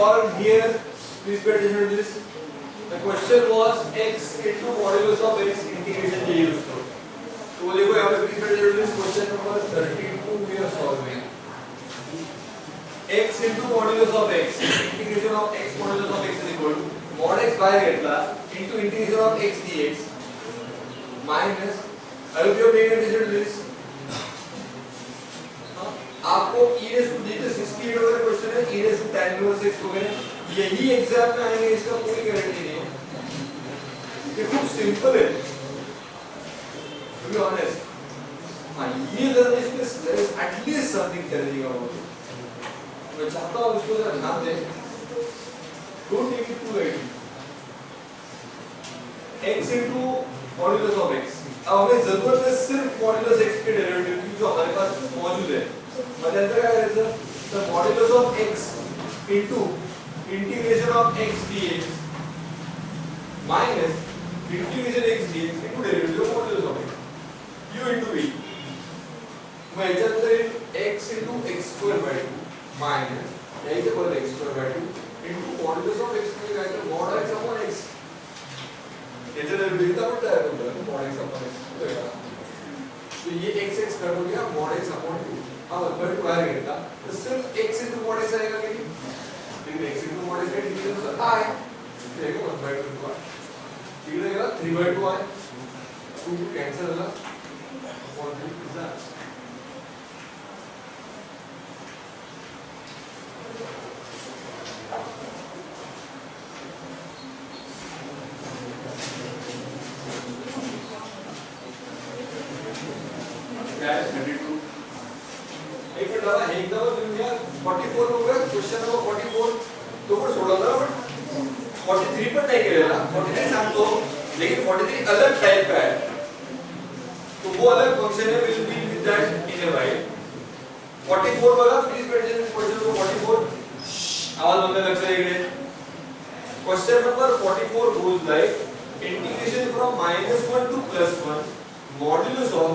solved here. Please pay attention to this. The question was x into modulus of x integration चाहिए उसको. तो देखो यहाँ पे please pay attention to this. Question number 32 we are solving. x into modulus of x integration of x modulus of x is equal to mod x बाहेर घेतला into integration of x dx minus. I hope you are paying attention to this. आपको e raised to जितने 68 वाला question है e raised to tan inverse x हो गए, यही exam में आएंगे, इसका कोई गारंटी नहीं है. ये खूब सिंपल है, to be honest. हाँ ये जरा इसमें there is at least something challenging about it. मैं चाहता हूँ इसको जरा ध्यान दें. Don't take it too lightly. x into modulus of x. अब हमें जरूरत है सिर्फ modulus x के डेरिवेटिव की जो हमारे पास मौजूद है. मतलब क्या है sir? The modulus of x into integration of x dx minus integration x dx into derivative of modulus of x u into v. मैं इधर x into x square by 2 minus यही तो बोल x square by 2 into modulus of x को क्या है mod x upon x. इधर derivative होता है तो mod x upon x होगा. तो ये x कर दो क्या mod x upon 2. अब अगर टू बाहर गिरता तो सिर्फ x into mod x आएगा कि नहीं? लेकिन x into mod x का डिवीजन तो आए. देखो 1/2 आ. ठीक रहेगा 3/2 आए. 2 कैंसिल होगा. 1/3 इतना. क्या है 32. एक मिनट दादा एक दफा दुनिया 44 हो गया क्वेश्चन नंबर 44 तो पर छोड़ा था बट 43 पर नहीं करेगा 43 हम तो लेकिन 43 अलग टाइप का है तो वो अलग फंक्शन है will be with that in a while. 44 बघा please pay attention question number 44 आवाज बंद लक्ष इकडे. Question number 44 goes like integration from -1 to +1 modulus of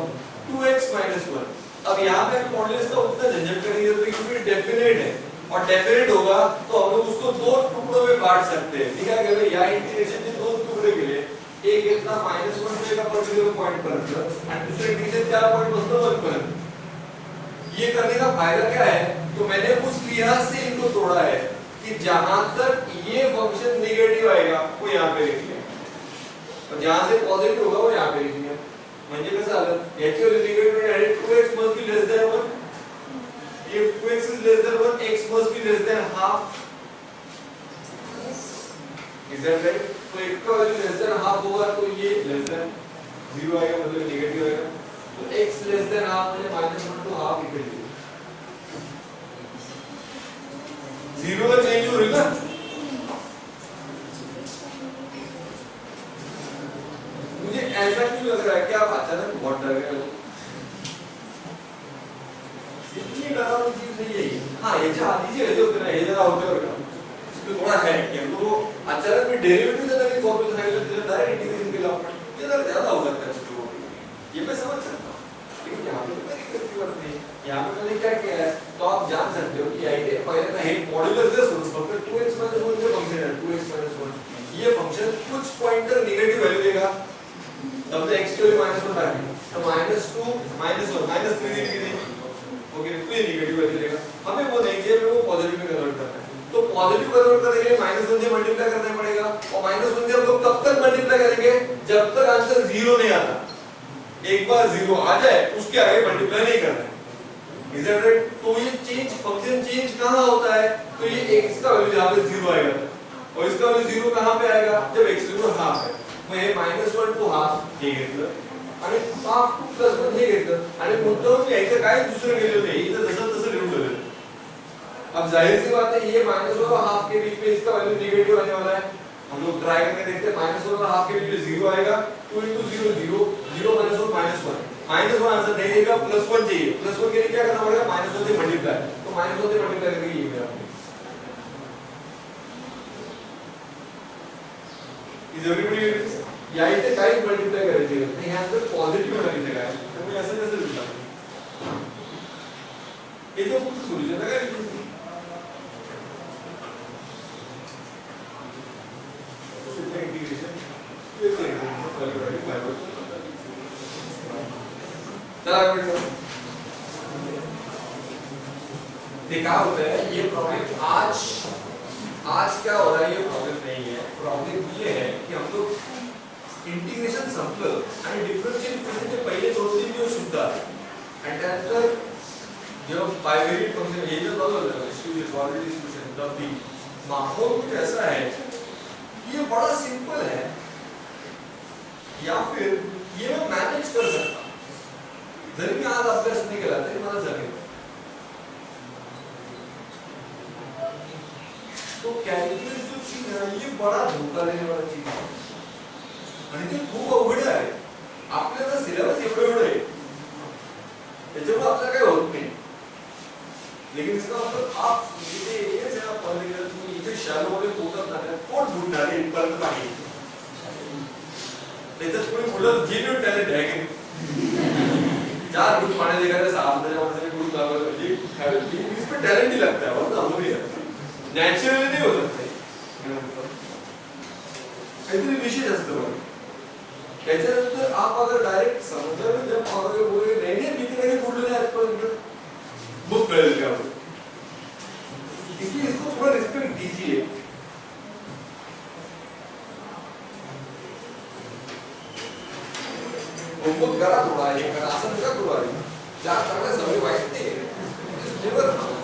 2x - 1. अब यहाँ पे मॉडुलस का उतना झंझट करने की जरूरत नहीं क्योंकि डेफिनेट है और डेफिनेट होगा तो हम लोग उसको दो टुकड़ों में बांट सकते हैं. ठीक है क्या या इंटीग्रेशन के दो टुकड़े के लिए एक इतना -1 पे का पर्टिकुलर पॉइंट पर एंड दूसरा इंटीग्रेशन क्या पॉइंट बसता 1 पर. ये करने का फायदा क्या है तो मैंने उस लिहाज से इनको तोड़ा है कि जहां तक ये फंक्शन नेगेटिव आएगा वो यहाँ पे लिख लिया और जहां से पॉजिटिव होगा वो यहाँ पे लिख लिया. म्हणजे कसं आलं याची व्हॅल्यू निगेटिव्ह आहे 2x must be less than 1. if 2x is less than 1 x must be less than half. is that right? तो x का वैल्यू लेस देन हाफ होगा तो ये लेस देन 0 आएगा मतलब नेगेटिव आएगा तो x लेस देन हाफ म्हणजे -1 to half इक्वल टू 0 ला चेंज होईल ना. मुझे ऐसा क्यों लग रहा है कि आप अचानक बहुत डर गए हो? इतनी डरावनी चीज नहीं है ये. हाँ ये आधी चीज है जो उतना ये जरा होते होगा इसमें थोड़ा है कि हम लोग अचानक में डेरिवेटिव से नई फॉर्मूला फाइंड करते हैं डायरेक्ट इंटीग्रेशन के लिए ये जरा ज्यादा हो सकता है चीजों को. ये मैं समझ सकता हूँ लेकिन यहाँ पे मेरी गलती बात नहीं. यहाँ पे मैंने क्या किया है तो आप जान सकते हो कि आई पहले का हेड मॉड्यूलस दे फंक्शन 2x - 1 का फंक्शन है 2x - 1. ये फंक्शन कुछ पॉइंटर नेगेटिव वैल्यू देगा तब तो x की वैल्यू -1 आ गई तो -2 -1 -3 डिग्री ओके कोई नेगेटिव वैल्यू देगा. हमें वो नहीं चाहिए हमें वो पॉजिटिव में कन्वर्ट करना है तो पॉजिटिव कन्वर्ट करने के लिए -1 से मल्टीप्लाई करना पड़ेगा और -1 से हम लोग तब तक मल्टीप्लाई करेंगे जब तक आंसर 0 नहीं आता. एक बार 0 आ जाए उसके आगे मल्टीप्लाई नहीं करना है. Is that right? तो ये चेंज फंक्शन चेंज कहां होता है तो ये x का वैल्यू यहां पे 0 आएगा और इसका वैल्यू 0 कहां पे आएगा जब x इक्वल हाफ है. मग हे -1 to half हे घेतलं आणि half to +1 हे घेतलं आणि मुद्दाम यायचं काय दुसरं गेलेलं नाही इथं जसं तसं लिहून ठेवलं. अब जाहिर सी बात है ये -1 और हाफ के बीच में इसका वैल्यू नेगेटिव आने वाला है. हम लोग ट्राई करके देखते हैं -1 और हाफ के बीच में 0 आएगा 2 * 0 0 0 - 1 -1 -1 आंसर नहीं देगा +1 चाहिए. +1 के लिए क्या करना पड़ेगा -1 से मल्टीप्लाई तो -1 से मल्टीप्लाई करके ये मेरा इज एवरीबॉडी या इथे काही मल्टीप्लाई करायचे नाही ह्या जर पॉझिटिव्ह करायचे काय तर मी असं कसं लिहितो हे जो फक्त सोल्युशन आहे काय इंटीग्रेशन ये करेंगे चला देखा होता है ये प्रॉब्लम आज क्या हो रहा है ये प्रॉब्लम नहीं है प्रॉब्लम ये है कि हम लोग इंटिग्रेशन संपलं आणि डिफरन्शियल इक्वेशनचे पहिले 2-3 दिवस सुद्धा आणि त्यानंतर जेव्हा बायवेरिएट फंक्शन हे जे चालू होतं स्टुडियो सॉलिड डिस्ट्रीब्यूशन द बी माहौल कुछ ऐसा है कि ये बड़ा सिंपल है या फिर ये मैं मैनेज कर सकता जरी मी आज अभ्यास नाही केला तरी मला जमेल तो कैलकुलस जो चीज है ये बड़ा धोखा देने वाला चीज है आणि ते खूप अवघड आहे आपल्याला सिलेबस एवढं आहे त्याच्यामुळे आपल्याला काय होत नाही लेकिन इसका मतलब आप ये से आप पढ़ लेकर तुम इथे शॅलो मध्ये पोहोचत नाही कोण बुडणार आहे इथपर्यंत नाही त्याच्यात कोणी मुलं जेन्युइन टॅलेंट आहे की चार गुड पाने देकर साहब ने जब से गुड लगा जी इसमें टैलेंट ही लगता है वरना हो नहीं सकता नेचुरली नहीं हो सकता इतनी विशेष असतं बघा त्याच्यानंतर आप अगर डायरेक्ट समझा में जब अगर बोले नहीं मी कधी बोललो नाही आजपर्यंत बुक करेल क्या इसलिए इसको थोड़ा रिस्पेक्ट दीजिए होमवर्क करा थोड़ा हे करा असं नका करू आधी ज्या चांगल्या सवयी वाईट नाही जेव्हा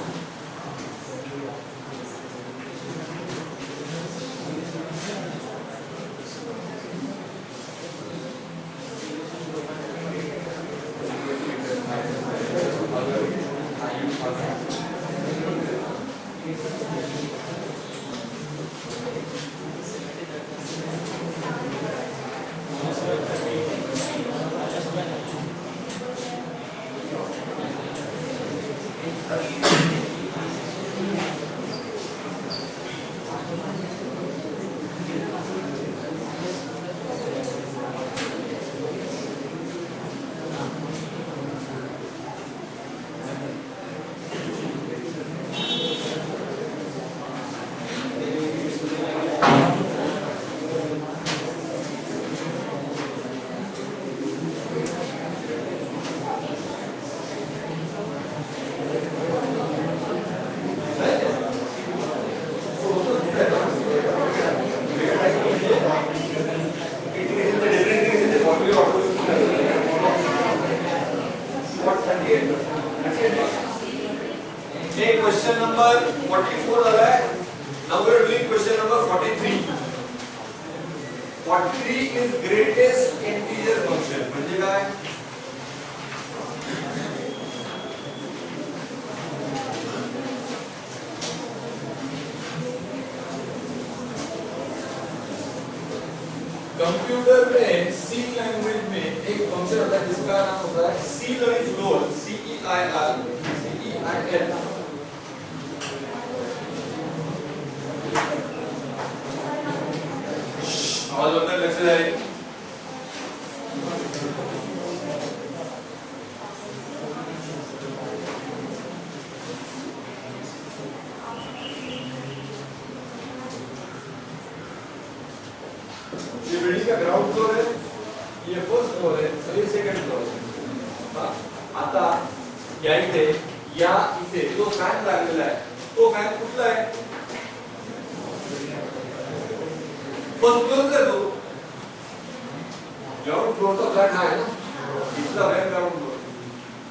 क्वेश्चन नंबर 44 आ रहा है now we are doing question number 43 43 is greatest integer function म्हणजे काय कंप्यूटर में सी लैंग्वेज में एक फंक्शन होता है जिसका नाम होता है सी लर्निंग फ्लोर CEIL आवाज होता लक्ष्य जाए ये बिल्डिंग का ग्राउंड फ्लोर है ये फर्स्ट फ्लोर है और ये सेकंड फ्लोर है आता या इथे जो फॅन लागलेला आहे तो फॅन कुठला आहे फर्स्ट फ्लोर का तो ग्राउंड फ्लोर तो फ्लॅट आहे ना इथला फॅन ग्राउंड फ्लोर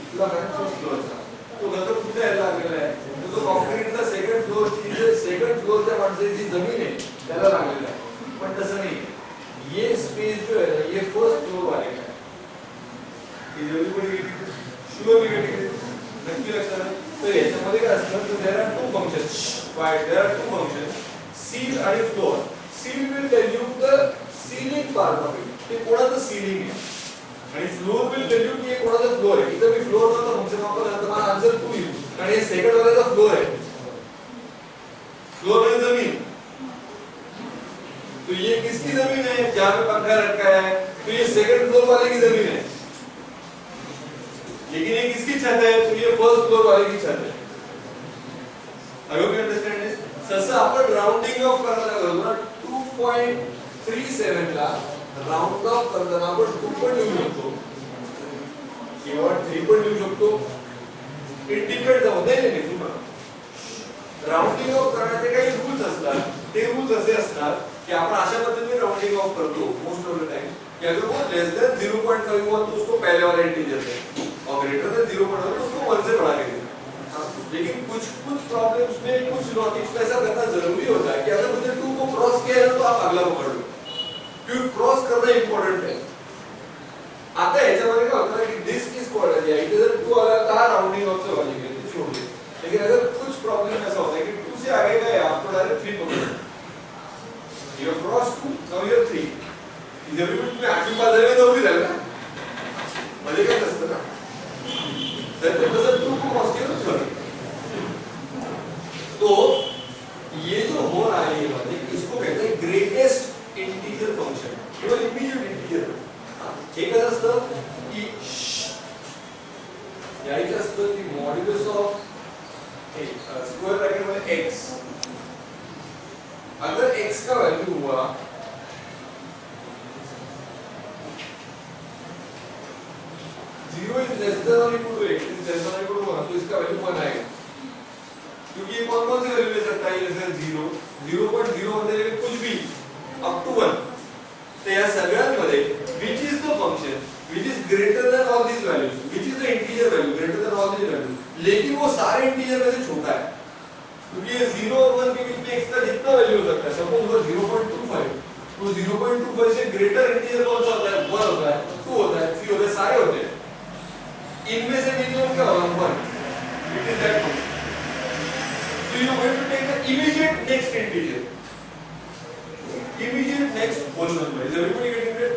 इथला फॅन फर्स्ट फ्लोरचा तो गंध कुठे यायला लागलेला आहे तो कॉन्क्रीटचा सेकंड फ्लोरची जे सेकंड फ्लोरच्या माणसाची जमीन आहे त्याला लागलेला आहे पण तसं नाही ये स्पेस जो है ये फर्स्ट फ्लोर वाले का है ये जरूरी पडेगी शुअर निगेटिव्ह नक्की लक्षात तर याच्यामध्ये काय असतं तर there are two functions right there are two functions ceil आणि floor ceil will tell you the ceiling part of it ते कोणाचं सीलिंग आहे आणि फ्लोर विल टेल यू की हे कोणाचं फ्लोर आहे इथं मी फ्लोर चा फंक्शन वापरला तर मला आन्सर 2 येईल आणि हे सेकंड वाल्याचा फ्लोर आहे फ्लोर म्हणजे जमीन तो ये किसकी जमीन है जहां पे पंखा रखा है तो ये सेकंड फ्लोर वाले की जमीन है लेकिन ये किसकी छत है तो ये फर्स्ट फ्लोर वाले की छत है I hope you understand this ससा आपण राउंडिंग ऑफ करायला लागलो ना 2.5 37 ला राउंड ऑफ करताना आपण 2 पण लिहू शकतो किंवा 3 पण लिहू शकतो. इट डिपेंड्स ऑन नाही तुम्हाला राउंडिंग ऑफ करण्याचे काही रूल्स असतात. ते रूल्स असे असतात कि आपण अशा पद्धतीने राउंडिंग ऑफ करतो मोस्ट ऑफ द टाइम कि अगर वो लेस देन 0.5 हुआ तो उसको पहले वाला इंटीजर है और ग्रेटर देन 0.1 तो उसको 1 से बढ़ा के देना. लेकिन कुछ प्रॉब्लम्स में कुछ लॉजिक्स में ऐसा करना जरूरी होता है कि अगर मुझे 2 को क्रॉस किया है तो आप अगला पकड़ लो क्योंकि क्रॉस करना इंपॉर्टेंट है. आता याच्यामध्ये काय होतं की दिस इज कॉल्ड है इट जर 2 आला तर राउंडिंग ऑफ चं लॉजिक है छोड़ दे. लेकिन अगर कुछ प्रॉब्लम ऐसा होता है कि 2 से आगे गए आप तो डायरेक्ट 3 पकड़ो. यू क्रॉस 2 नाउ यू 3 जब भी तुम्ही 8 पास झाले तर उभी झाले ना म्हणजे काय असतं ना तर तसं 2 को क्रॉस केलं तर तो ये जो हो रहा है ये लॉजिक इसको कहते हैं ग्रेटेस्ट इंटीजर फंक्शन किंवा इमीडिएट इंटीजर. एक असतं की या इथे असतं की मॉड्युलस ऑफ स्क्वायर ब्रैकेट में x अगर x का वैल्यू हुआ 0 is less than or equal to x is less than or equal to 1 तो इसका वैल्यू 1 आएगा क्योंकि ये कौन सी वैल्यू ले सकता है जैसे 0 0.0 मध्ये कुछ भी अप टू 1 तो या सगळ्यांमध्ये which is the function which is greater than all these values which is the integer value greater than all these values लेकिन वो सारे इंटीजर में से छोटा है क्योंकि ये 0 और 1 के बीच में x का जितना वैल्यू हो सकता है सपोज वो 0.25 तो 0.25 से ग्रेटर इंटीजर कौन सा होता है 1 होता है 2 होता है 3 होता है सारे होते हैं इनमें से मिनिमम क्या होगा 1 it is that function. So you are going to take the immediate next integer. Immediate next whole number. Is everybody getting it?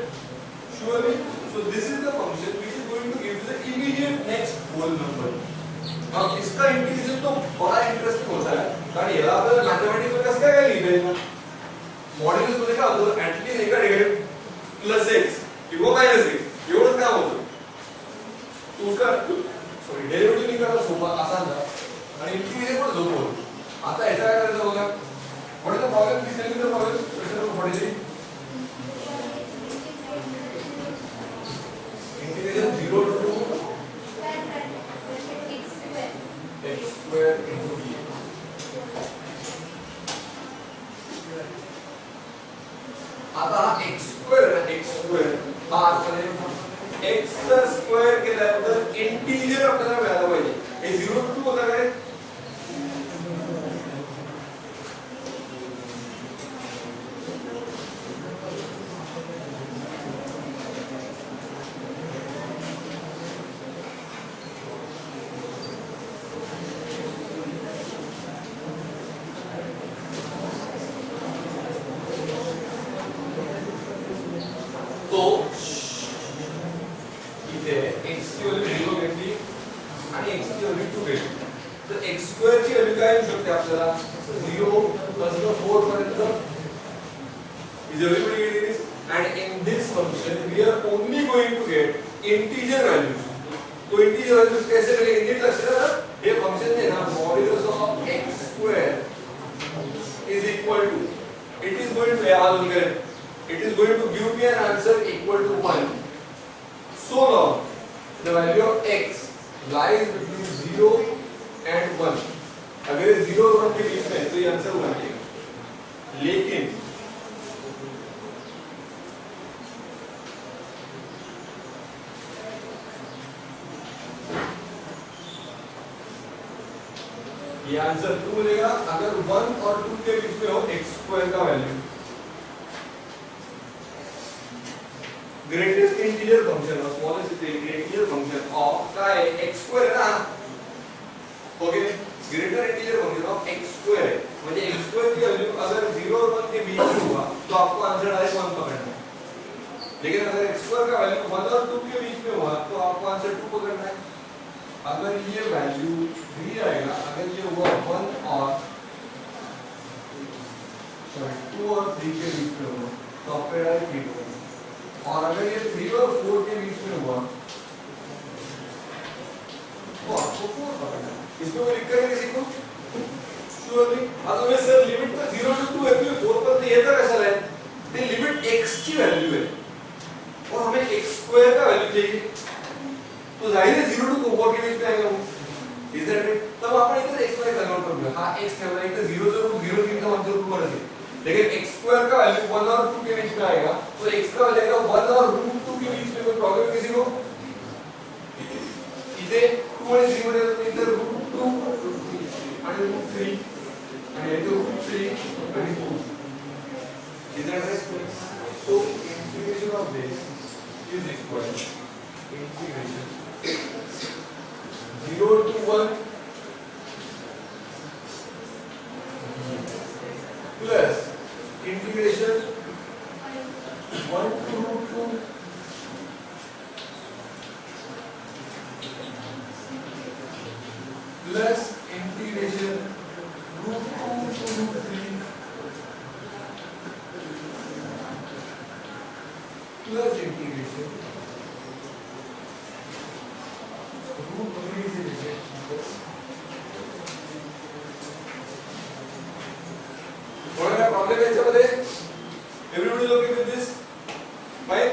Surely. So this is the function which is going to give you the immediate next whole number. अब इसका integration तो बड़ा interesting होता है कारण याला आपल्याला mathematics मध्ये कसं काय लिहायचं मॉड्युलस मध्ये काय होतं ऍटलीस्ट एका डिग्री प्लस x किंवा मायनस x एवढंच काम होतं. तो उसका सॉरी डेरिव्हेटिव्ह निकालना सोपा आसान था आणि इंटीग्रेशन पण सोपं होतं. आता याचा काय करायचं बघा what is the problem please tell me the problem question number 43 integration 0 to x square into b. आता x square हा आता x स्क्वेअर केल्यानंतर इंटीजर आपल्याला मिळालं पाहिजे. हे 0 to 2 होता काय तो इथे x ची व्हॅल्यू 0 घेतली आणि x ची व्हॅल्यू 2 घेतली तर x स्क्वेअर ची व्हॅल्यू काय येऊ शकते आपल्याला 0 पासून 4 पर्यंत. Is everybody getting this and in this function we are only going to get integer values. तो integer values कैसे मिलेंगे नीट लक्ष्य रखना ये फंक्शन है ना modulus of x square is equal to it is going to याद होगा it is going to give me an answer equal to 1 so long the value of x lies between 0 and 1. अगर 0 और 1 के बीच में तो ये आंसर 1 आएगा. लेकिन ये आंसर 2 मिलेगा अगर 1 और 2 के बीच में हो x स्क्वायर का वैल्यू. ग्रेटेस्ट इंटीजर फंक्शन और स्मॉलेस्ट इंटीजर फंक्शन ऑफ का x स्क्वायर ना okay greater integer function of x square म्हणजे x स्क्वायर की वैल्यू अगर 0 और 1 के बीच में हुआ तो आपको आंसर डायरेक्ट 1 पकड़ना है. लेकिन अगर x स्क्वायर का वैल्यू 1 और 2 के बीच में हुआ तो आपको आंसर 2 पकड़ना है. अगर ये वैल्यू 3 आएगा अगर ये हुआ 1 और सॉरी 2 और 3 के बीच में हुआ तो आपका डायरेक्ट 3 होगा. और अगर ये 3 और 4 के बीच में हुआ तो आपको 4 पकड़ना है. इसमें वो लिख कर किसी को श्योरली आता मैं सर लिमिट तो 0 to 2 है 4 पर तो ये तर कशाला आहे ते लिमिट लेकिन x स्क्वायर का वैल्यू 1 और 2 के बीच में आएगा, तो x का वैल्यू आएगा 1 और √2 के बीच में। कोई प्रॉब्लम किसी को? इथे 2 आणि 3 मध्ये इथे √2 आणि √3 आणि इथे √3 आणि 2. Is that right? So integration of this is equal to integration 0 to 1 plus integration 1 to √2 plus integration √2 to √3 plus integration √3 से लेके थोड़ा सा प्रॉब्लम है इसमें। Everybody looking with this fine.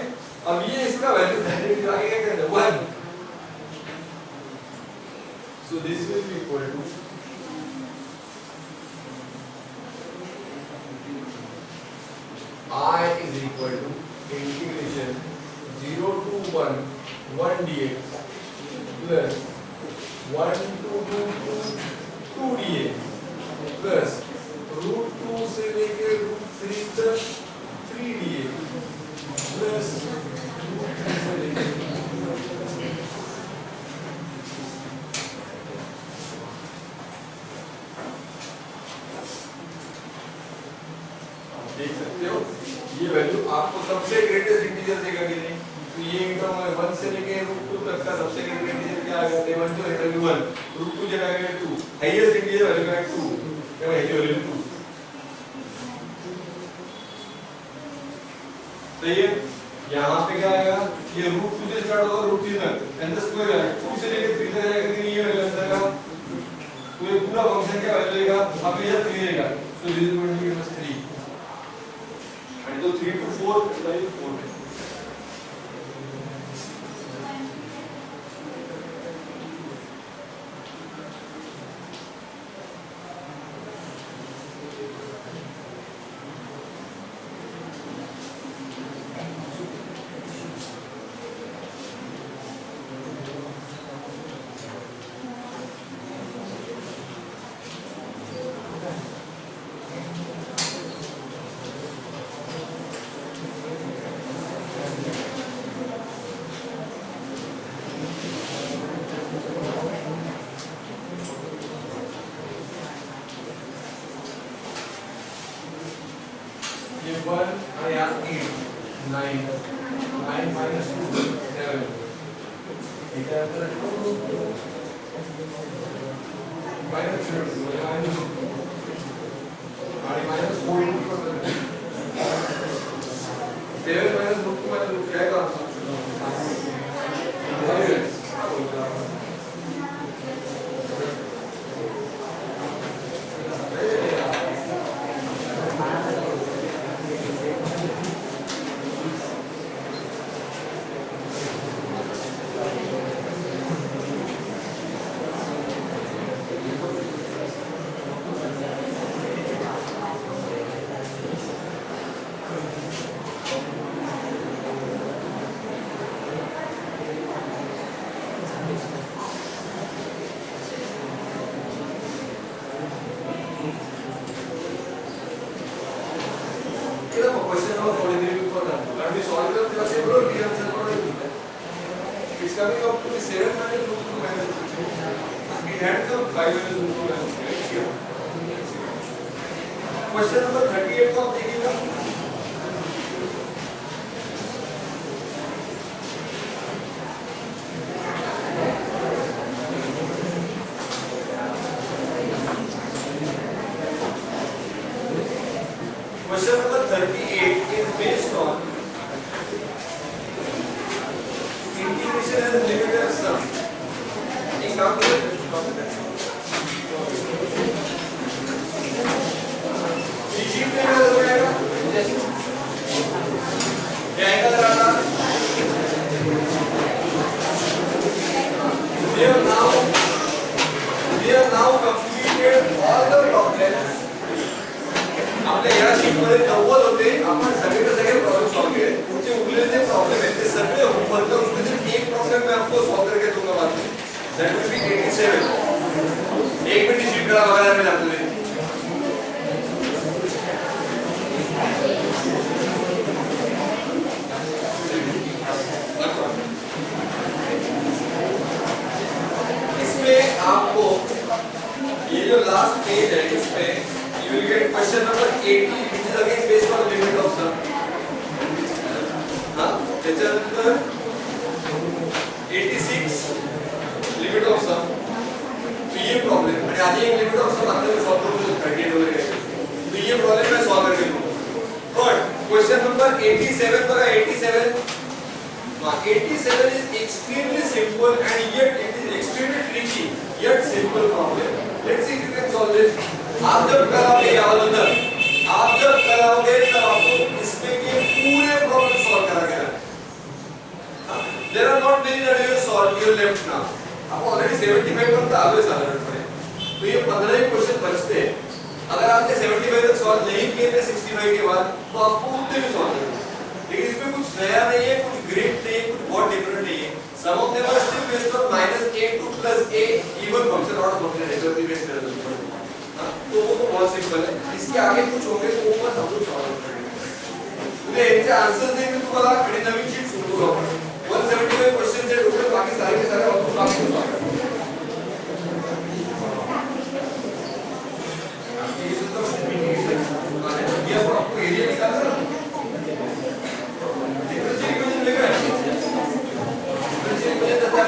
अब ये इसका वैल्यू डायरेक्टली आगे क्या करना है 1, so this will be equal to I is equal to integration 0 to 1 dx plus 1 to 2 dx plus √2 से लेके √3 तक 3 dx plus √3 से लेके देख सकते हो ये वैल्यू आपको सबसे ग्रेटेस्ट इंटीजर देगा कि नहीं। तो ये इंटरम 1 से लेके √2 तक का सबसे ग्रेटेस्ट इंटीजर क्या आएगा? 1 जो है 1, √2 जो है 2, हाईएस्ट इंटीजर वैल्यू है 2, क्या है ये वैल्यू 2। सही है। यहाँ पे क्या आएगा? ये √2 से स्टार्ट होगा √3 तक एंड द स्क्वायर है 2 से लेके 3 तक जाएगा कि ये वैल्यू आएगा। तो ये पूरा फंक्शन क्या वैल्यू देगा? अब ये 3 देगा, तो this is going to give us 3 and so 3 to 4 is 4. ये 1 और यहाँ 8 9 minus 2 7 इधर अंदर minus 2 और minus 4 7 minus 2 क्या आएगा? Question number 43 important. When we solve the table, we answer for it's coming up to the 7 minus root 2 minus 2. We had the 5 minus root 2 minus 3. Question number 38 को आप देखिएगा। Question number 38 is based on integration and limited sum. एक काम करें sheet में क्या हो जाएगा? क्या आएगा जरा? We have now completed all the problems. आपने यहाँ मध्ये 90 होते आपण सगळे प्रॉब्लम सॉल्व किए पुढचे उरलेले प्रॉब्लेम आहेत ते सगळे होमवर्क उसमें से एक प्रॉब्लम मैं आपको सॉल्व करके दूंगा बाद में दैट विल बी 87 एक मिनट शीट करा वगैरह में जाते हैं इसमें आपको ये जो लास्ट पेज है इसमें you will get question number 80 which is again based on limit of sum त्याच्यानंतर 86 limit of sum तो ये प्रॉब्लेम आणि आधी एक limit of sum आता मैं सॉल्व करू 38 वगैरे तो ये प्रॉब्लेम मैं सॉल्व करके दूंगा बट क्वेश्चन नंबर 87 बघा 87 is extremely simple and yet it is extremely tricky yet simple problem let's see if you can solve this आप जब कराओगे याद होगा आप जब कराओगे तब आपको इसमें के पूरे प्रॉब्लम सॉल्व कराएंगे there are not many that you solve your left now आप ऑलरेडी 75 पर तो आगे चल रहे हैं तो ये 15 ही क्वेश्चन बचते हैं अगर आपने 75 तक सॉल्व नहीं किए थे 65 के बाद तो आपको उतने भी सॉल्व करने लेकिन इसमें कुछ नया नहीं है कुछ ग्रेट नहीं है कुछ बहुत डिफरेंट नहीं है some of them are still based on -a2 + a even function और फंक्शन नेचुरली बेस्ड है तो वो तो बहुत सिंपल है इसके आगे कुछ होंगे तो वो बस हम लोग सॉल्व करेंगे तुम्हें इनके आंसर्स नहीं मिलते वाला आणि नवीन शीट सुरू करू आपण 175 क्वेश्चन से टोटल बाकी सारे के सारे आपको बाकी सॉल्व करना ये तो आपको एरिया निकालना है डिफरेंशियल इक्वेशन लेकर डिफरेंशियल इक्वेशन तथा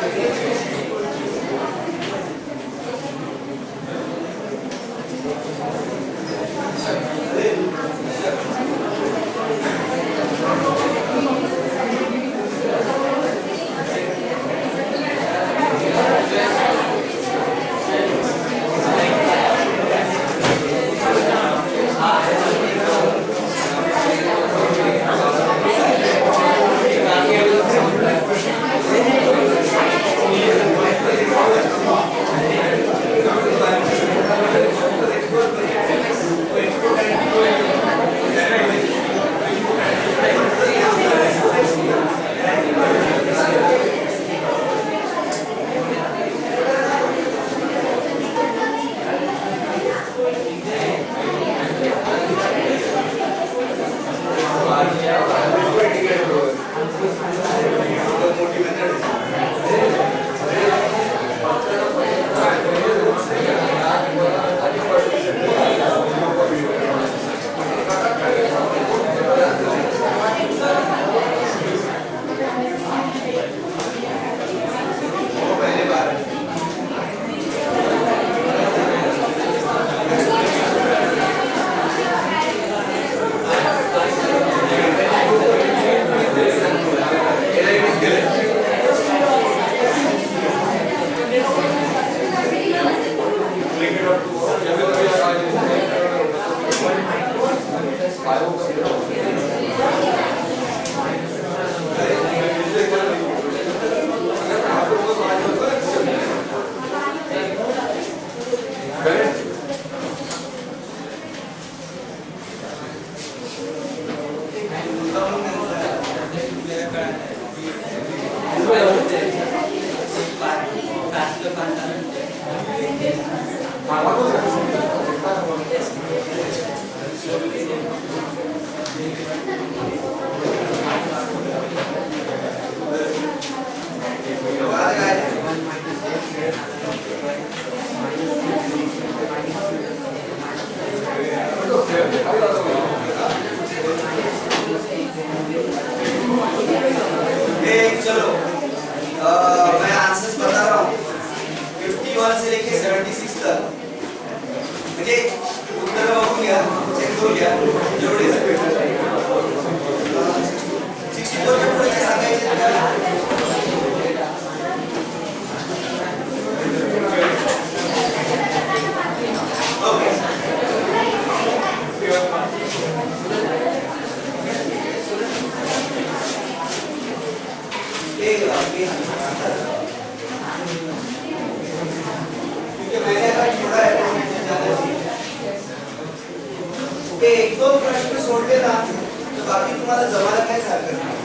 प्रश्न सोडले ना तर बाकी तुम्हाला जमायला काहीच हरकत नाही.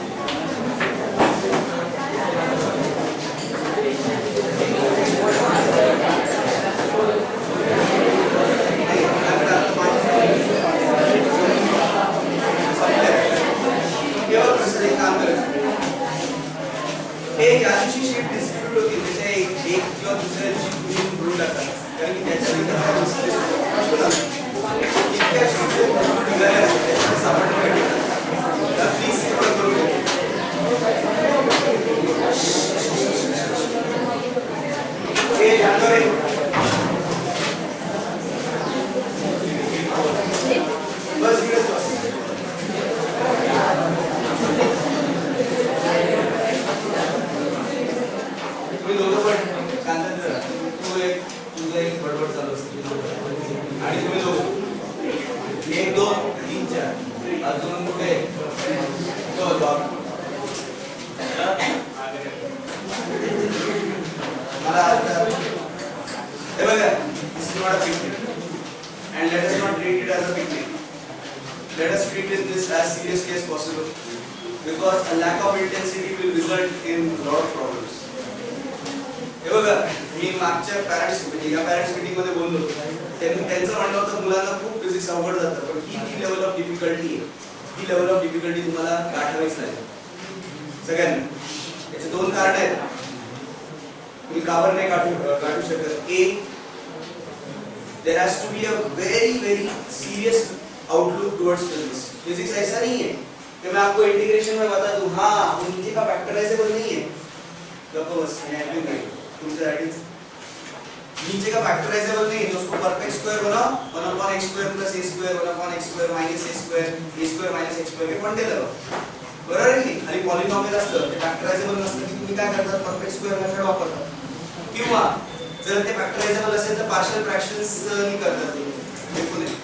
एक यादीची शीट डिस्ट्रीब्यूट होती त्याच्या एक किंवा दुसऱ्या दिवशी तुम्ही भरून टाका कारण की त्याच्या इतक्या शीट निघाल्या त्याच्यात सापडलं तर प्लीज तेवढं करू नये. हे जानवर आहे बस इकडेच बस. तुम्ही दोघं पण शांत राहा. तुझं एक बडबड चालू असते आणि तुम्ही दोघं 1 2 3 4 अजून कुठे मला हे बघा this is not a picnic and let us not treat it as a picnic. Let us treat this as seriously as possible because a lack of intensity will result in lot of problems. हे बघा मी मागच्या parents meeting मध्ये बोललो त्यांचं म्हणणं होतं मुलांना खूप physics अवघड जातं पण ही लेवल ऑफ डिफिकल्टी आहे. ही लेवल ऑफ डिफिकल्टी तुम्हाला गाठावीच लागेल सगळ्यांना. याचे 2 कारण आहेत तुम्ही का बरं नाही गाठू शकत. एक there has to be a very serious outlook towards physics. Physics ऐसा नहीं है कि मैं आपको इंटीग्रेशन में बता दूं हाँ वो नीचे का फैक्टराइजेबल नहीं है गप्पो बस नहीं है तुमसे नीचे का फैक्टराइजेबल नहीं है तो उसको परफेक्ट स्क्वायर बनाओ 1/x square plus a square 1/x square minus a square minus x square के पॉइंट लगाओ बरोबर आहे की खाली पॉलिनॉमियल असतं ते फॅक्टरायझेबल नसतं की तुम्ही काय करतात परफेक्ट स्क्वेअर मेथड वापरतात किंवा जर ते फॅक्टरायझेबल असेल तर पार्शियल फ्रॅक्शन्स नी करतात बिलकुल नाही.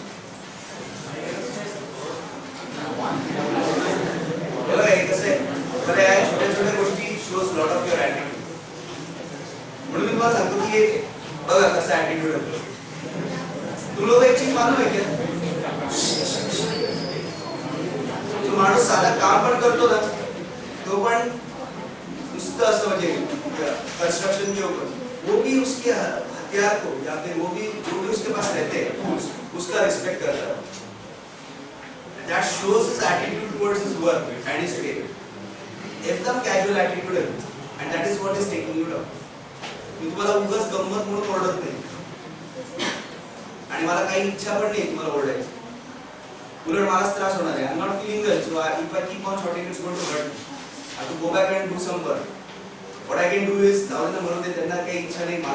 बघा हे कसं आहे बरं या छोट्या गोष्टी shows lot of your attitude. म्हणून मी तुम्हाला सांगतो की बघा कसं ॲटिट्यूड आहे. तुम लोग एक चीज मालूम है क्या जो माणूस साधा काम पण करतो ना तो पण नुसतं असं म्हणजे कंस्ट्रक्शन के ऊपर वो भी उसके हथियार को या फिर वो भी जो भी उसके पास रहते हैं टूल्स उसका रिस्पेक्ट करता है. That shows his attitude towards his work and his faith. एकदम casual attitude आहे and that is what is taking you down. मी तुम्हाला उगाच गंमत म्हणून ओरडत नाही आणि मला काही इच्छा पण नाही तुम्हाला ओरडायची. उलट मलाच त्रास होणार आहे. I'm not feeling well, so if I keep on shouting, it's going to hurt me. I have to go back and do some work. What I can do is जाऊ दे म्हणून त्यांना काही इच्छा नाही.